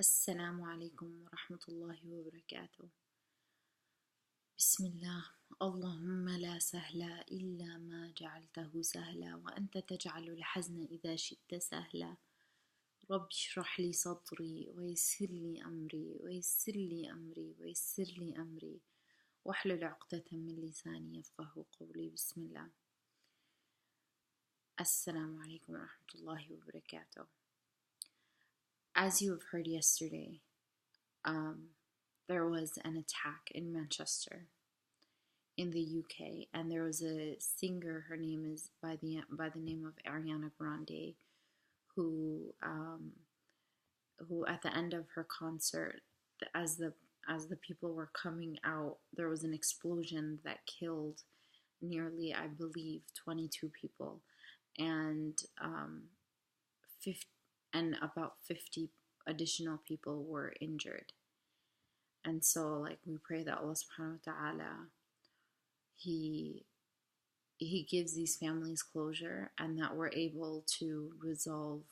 السلام عليكم ورحمة الله وبركاته. بسم الله. اللهم لا سهل إلا ما جعلته سهلا وأنت تجعل الحزن إذا شئت سهلا. رب اشرح لي صدري ويسر لي أمري ويسر لي أمري ويسر لي أمري واحلل عقدة من لساني يفقه قولي. بسم الله. السلام عليكم ورحمة الله وبركاته. As you have heard yesterday, there was an attack in Manchester in the UK, and there was a singer. Her name is by the name of Ariana Grande, who at the end of her concert, as the people were coming out, there was an explosion that killed nearly, I believe, 22 people, and 50, and about 50 additional people were injured. And so, like, we pray that Allah SWT, He gives these families closure, and that we're able to resolve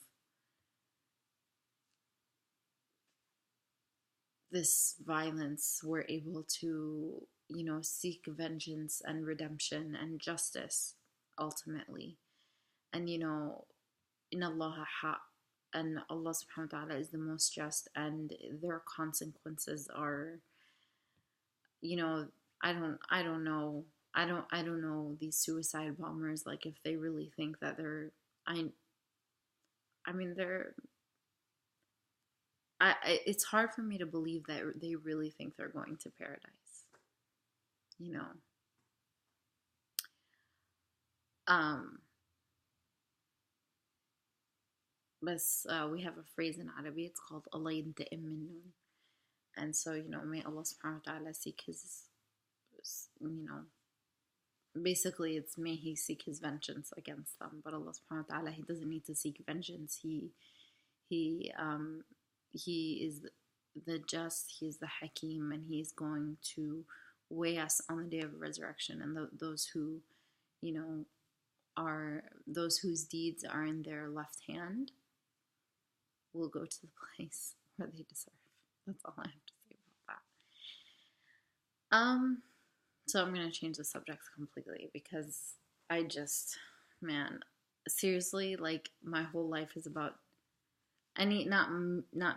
this violence. We're able to, seek vengeance and redemption and justice ultimately. And, in Allah and Allah subhanahu wa ta'ala is the most just, and their consequences are, I don't know. I don't know these suicide bombers, like, if they really think that it's hard for me to believe that they really think they're going to paradise, you know. We have a phrase in Arabic, it's called Allah yintaqim minnun. And so, may Allah subhanahu wa ta'ala seek his, basically it's may he seek his vengeance against them. But Allah subhanahu wa ta'ala, he doesn't need to seek vengeance. He is the just, he is the Hakim, and he is going to weigh us on the day of resurrection. And those who, are those whose deeds are in their left hand will go to the place where they deserve. That's all I have to say about that. So I'm gonna change the subject completely, because I just, man, seriously, like, my whole life is about not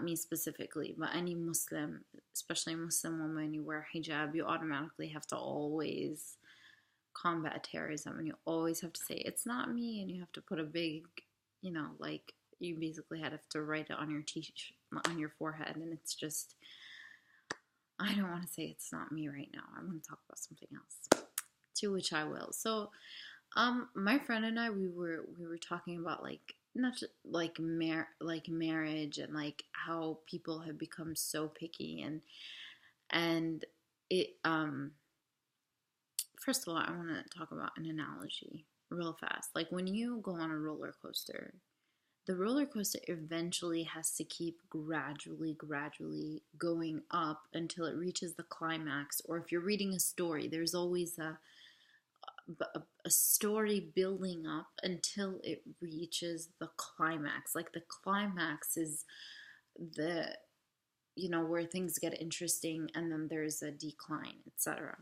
me specifically, but any Muslim, especially Muslim woman, you wear hijab, you automatically have to always combat terrorism, and you always have to say it's not me, and you have to put a big, like, you basically have to write it on your t-shirt, on your forehead, and it's just, I don't want to say it's not me right now. I want to talk about something else, to which I will. So, my friend and I, we were talking about, like, not just like marriage, and like how people have become so picky, and it first of all, I want to talk about an analogy real fast. Like, when you go on a roller coaster, the roller coaster eventually has to keep gradually going up until it reaches the climax. Or if you're reading a story, there's always a story building up until it reaches the climax. Like, the climax is the, where things get interesting, and then there's a decline, etc.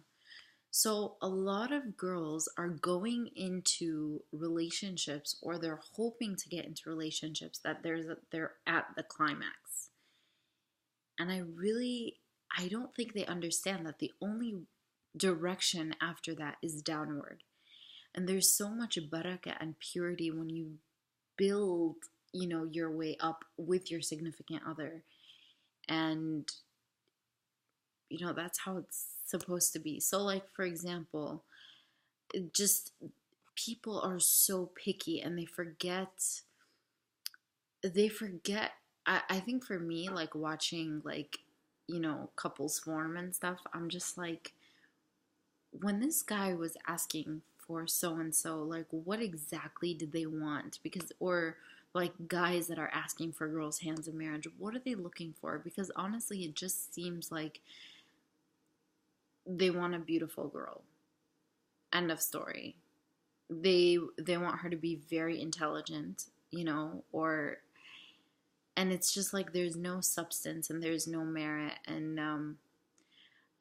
So a lot of girls are going into relationships, or they're hoping to get into relationships that they're at the climax. And I don't think they understand that the only direction after that is downward. And there's so much barakah and purity when you build, your way up with your significant other. And that's how it's supposed to be. So, like, for example, just people are so picky, and they forget I think for me, like, watching, like, couples forum and stuff, I'm just like, when this guy was asking for so and so, like, what exactly did they want? Because, or like, guys that are asking for girls' hands in marriage, what are they looking for? Because honestly, it just seems like they want a beautiful girl. End of story. They want her to be very intelligent, or and it's just like there's no substance and there's no merit. And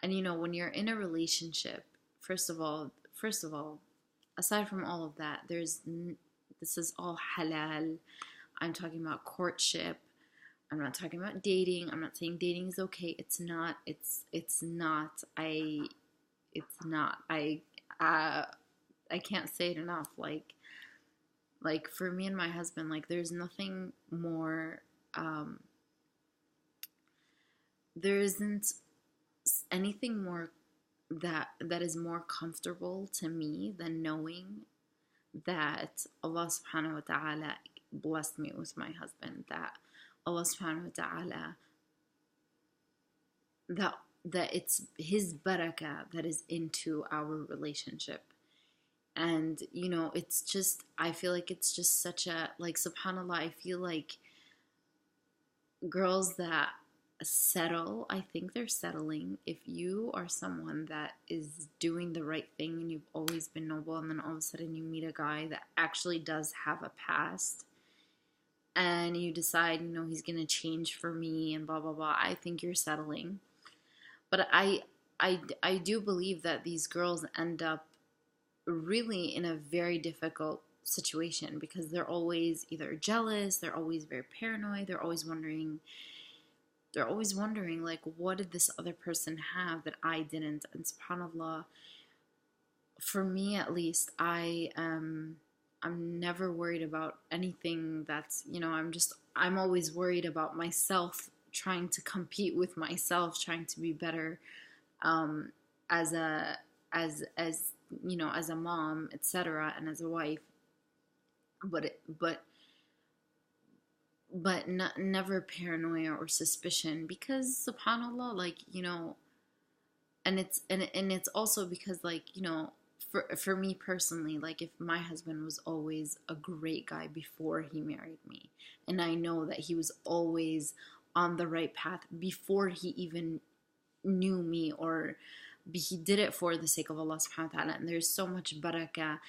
you know, when you're in a relationship, first of all, aside from all of that, this is all halal. I'm talking about courtship. I'm not talking about dating. I'm not saying dating is okay. It's not. It's not. It's not. I can't say it enough. Like for me and my husband, like there's nothing more. There isn't anything more that is more comfortable to me than knowing that Allah subhanahu wa ta'ala blessed me with my husband, that Allah subhanahu wa ta'ala, that it's his barakah that is into our relationship. And you know, it's just, I feel like it's just such a, like, subhanallah, I feel like girls that settle, I think they're settling. If you are someone that is doing the right thing and you've always been noble, and then all of a sudden you meet a guy that actually does have a past, and you decide, you know, he's gonna change for me and blah blah blah, I think you're settling. But I do believe that these girls end up really in a very difficult situation, because they're always either jealous, they're always very paranoid, they're always wondering, like, what did this other person have that I didn't? And subhanallah, for me at least, I'm never worried about anything that's, you know, I'm always worried about myself, trying to compete with myself, trying to be better, as a as you know, as a mom, etc., and as a wife. But not, never paranoia or suspicion, because subhanallah, like, you know, and it's also because, like, you know, for me personally, like, if my husband was always a great guy before he married me, and I know that he was always on the right path before he even knew me, or he did it for the sake of Allah subhanahu wa ta'ala, and there's so much barakah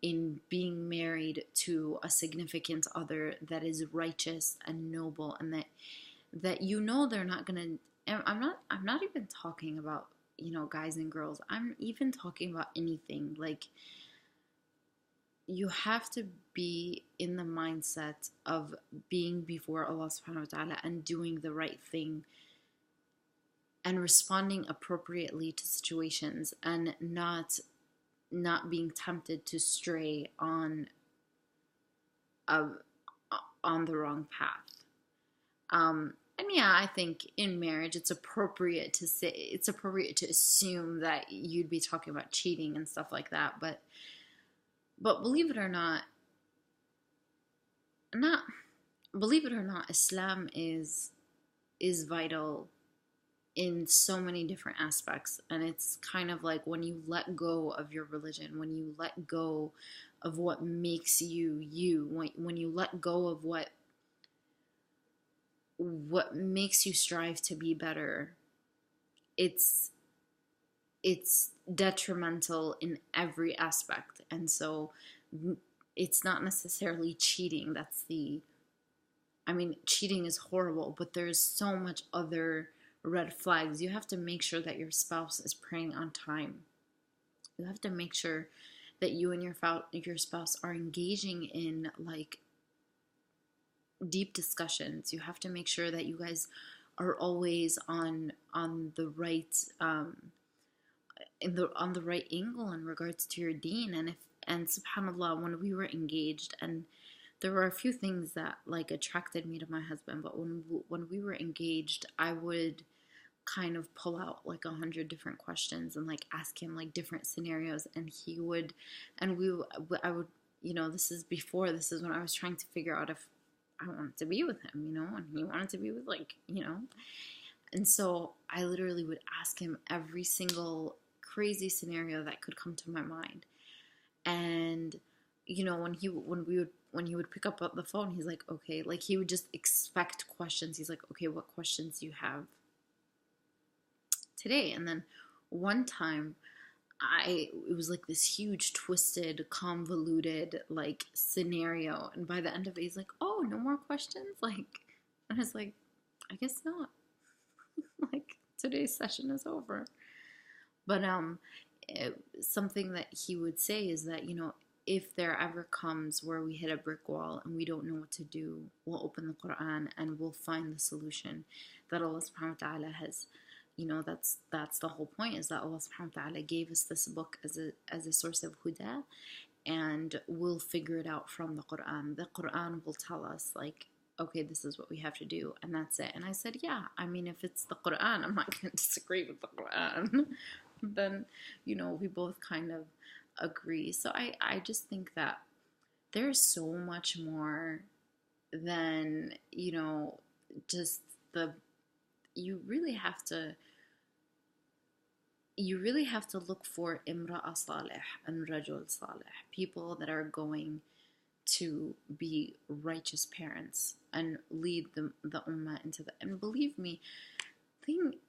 in being married to a significant other that is righteous and noble, and that you know they're not gonna, I'm not even talking about, you know, guys and girls, I'm even talking about anything. Like, you have to be in the mindset of being before Allah subhanahu wa ta'ala and doing the right thing and responding appropriately to situations, and not being tempted to stray uh, on the wrong path. And yeah, I think in marriage it's appropriate to assume that you'd be talking about cheating and stuff like that. But not believe it or not, Islam is vital in so many different aspects. And it's kind of like, when you let go of your religion, when you let go of what makes you you, when you let go of what makes you strive to be better, it's detrimental in every aspect. And so it's not necessarily cheating. I mean, cheating is horrible, but there's so much other red flags. You have to make sure that your spouse is praying on time. You have to make sure that you and your spouse are engaging in, like, deep discussions. You have to make sure that you guys are always on the right on the right angle in regards to your deen. And subhanallah, when we were engaged, and there were a few things that, like, attracted me to my husband, but when we were engaged, I would kind of pull out like 100 different questions and, like, ask him, like, different scenarios, and I would, you know, this is when I was trying to figure out if I wanted to be with him, you know, and he wanted to be with, like, you know. And so I literally would ask him every single crazy scenario that could come to my mind. And, you know, when he would pick up the phone, he's like, okay, like, he would just expect questions. He's like, okay, what questions do you have today? And then one time, it was like this huge, twisted, convoluted, like, scenario, and by the end of it, he's like, oh, no more questions, like. And I was like, I guess not. Like, today's session is over. But something that he would say is that, if there ever comes where we hit a brick wall and we don't know what to do, we'll open the Quran and we'll find the solution that Allah subhanahu wa ta'ala has. That's the whole point, is that Allah subhanahu wa ta'ala gave us this book as a source of huda, and we'll figure it out from the Quran. The Quran will tell us, like, okay, this is what we have to do, and that's it. And I said, yeah, I mean, if it's the Quran, I'm not going to disagree with the Quran. Then, we both kind of agree. So I just think that there's so much more than, just you really have to look for imra'a salih and rajul salih, people that are going to be righteous parents and lead the ummah into and believe me,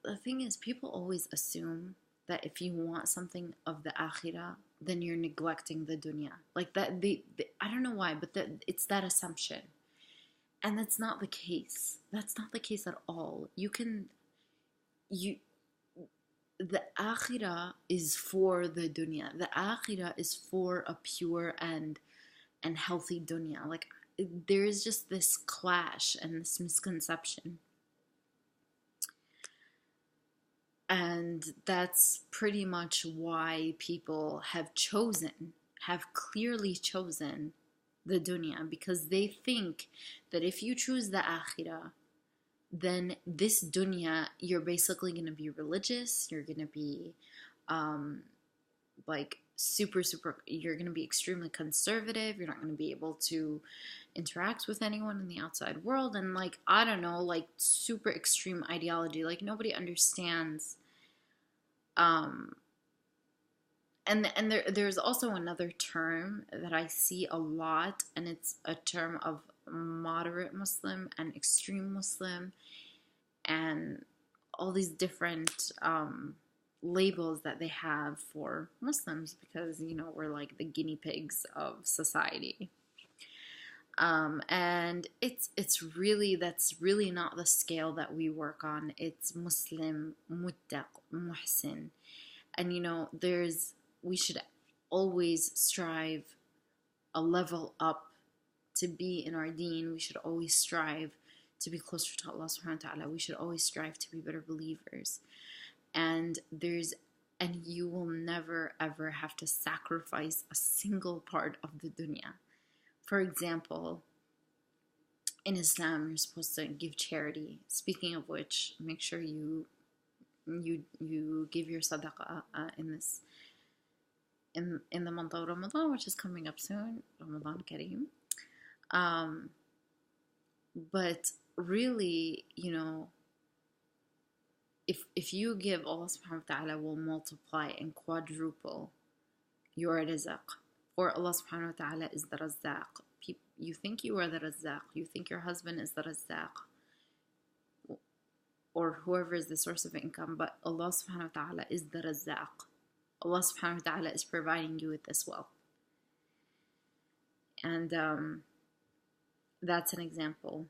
the thing is, people always assume that if you want something of the akhirah, then you're neglecting the dunya. Like that, I don't know why, but it's that assumption. And that's not the case. That's not the case at all. The akhirah is for the dunya. The akhirah is for a pure and healthy dunya. Like, there is just this clash and this misconception. And that's pretty much why people have clearly chosen the dunya, because they think that if you choose the akhirah, then this dunya, you're basically going to be religious, you're going to be like super, you're going to be extremely conservative, you're not going to be able to interact with anyone in the outside world, and like, I don't know, like super extreme ideology, like nobody understands. And there's also another term that I see a lot, and it's a term of moderate Muslim and extreme Muslim, and all these different labels that they have for Muslims, because we're like the guinea pigs of society. And that's really not the scale that we work on. It's Muslim, muttaq, muhsin. And we should always strive a level up to be in our deen. We should always strive to be closer to Allah subhanahu wa ta'ala. We should always strive to be better believers. And you will never ever have to sacrifice a single part of the dunya. For example, in Islam, you're supposed to give charity. Speaking of which, make sure you give your sadaqah in the month of Ramadan, which is coming up soon. Ramadan Kareem. But really, if you give, Allah subhanahu wa ta'ala will multiply and quadruple your rizq. Or Allah subhanahu wa ta'ala is the razzaq. You think you are the razzaq. You think your husband is the razzaq. Or whoever is the source of income. But Allah subhanahu wa ta'ala is the razzaq. Allah subhanahu wa ta'ala is providing you with this wealth. And that's an example.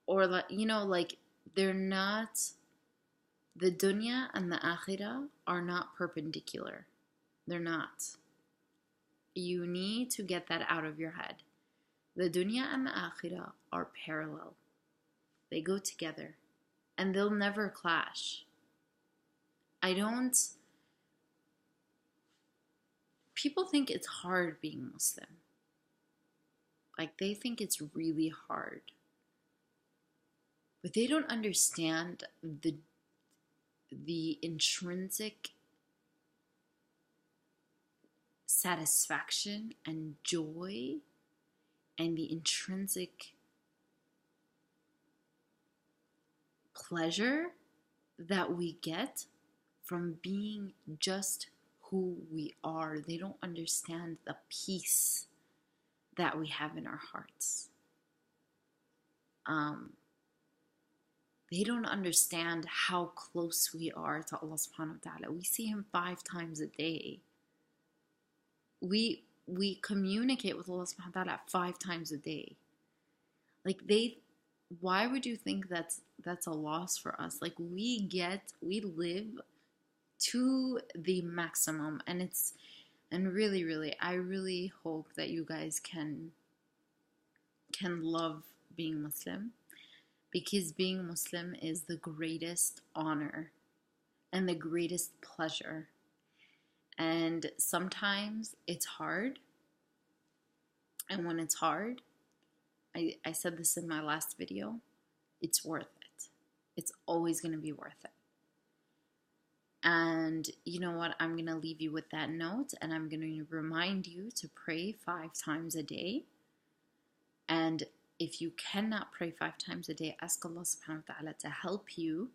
Or like, they're not, the dunya and the akhirah are not perpendicular. They're not. You need to get that out of your head. The dunya and the akhirah are parallel. They go together. And they'll never clash. People think it's hard being Muslim. Like, they think it's really hard. But they don't understand the intrinsic satisfaction and joy and the intrinsic pleasure that we get from being just who we are. They don't understand the peace that we have in our hearts. They don't understand how close we are to Allah subhanahu wa ta'ala. We see Him 5 times a day. We communicate with Allah subhanahu wa ta'ala 5 times a day. Like why would you think that's a loss for us? Like we live to the maximum, and really, really, I really hope that you guys can love being Muslim, because being Muslim is the greatest honor and the greatest pleasure. And sometimes it's hard. And when it's hard, I said this in my last video, it's worth it. It's always going to be worth it. And you know what? I'm going to leave you with that note, and I'm going to remind you to pray 5 times a day. And if you cannot pray 5 times a day, ask Allah SWT to help you.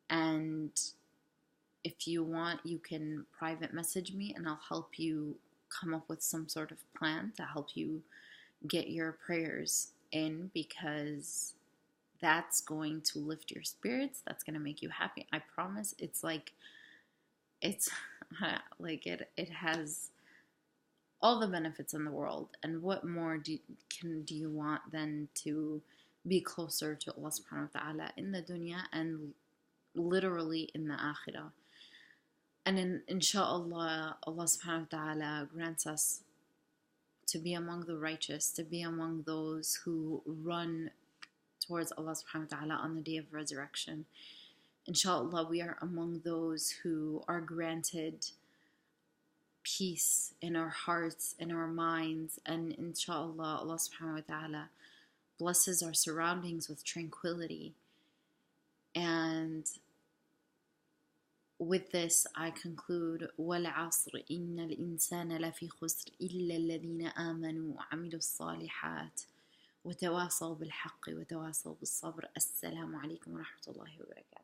And if you want, you can private message me and I'll help you come up with some sort of plan to help you get your prayers in, because that's going to lift your spirits. That's going to make you happy. I promise. It's like it has all the benefits in the world. And what more do you want than to be closer to Allah subhanahu wa ta'ala in the dunya and literally in the akhirah. And inshallah, Allah subhanahu wa ta'ala grants us to be among the righteous, to be among those who run towards Allah subhanahu wa ta'ala on the day of resurrection. Inshallah, we are among those who are granted peace in our hearts, in our minds, and inshallah, Allah subhanahu wa ta'ala blesses our surroundings with tranquility. And with this, I conclude, وَالْعَصْرِ إِنَّ الْإِنسَانَ لَفِي خُسْرٍ إِلَّا الَّذِينَ آمَنُوا وَعَمِلُوا الصَّالِحَاتِ وَتَوَاصَوْا بِالْحَقِّ وَتَوَاصَوْا بِالصَّبْرِ. السلام عليكم ورحمة الله وبركاته.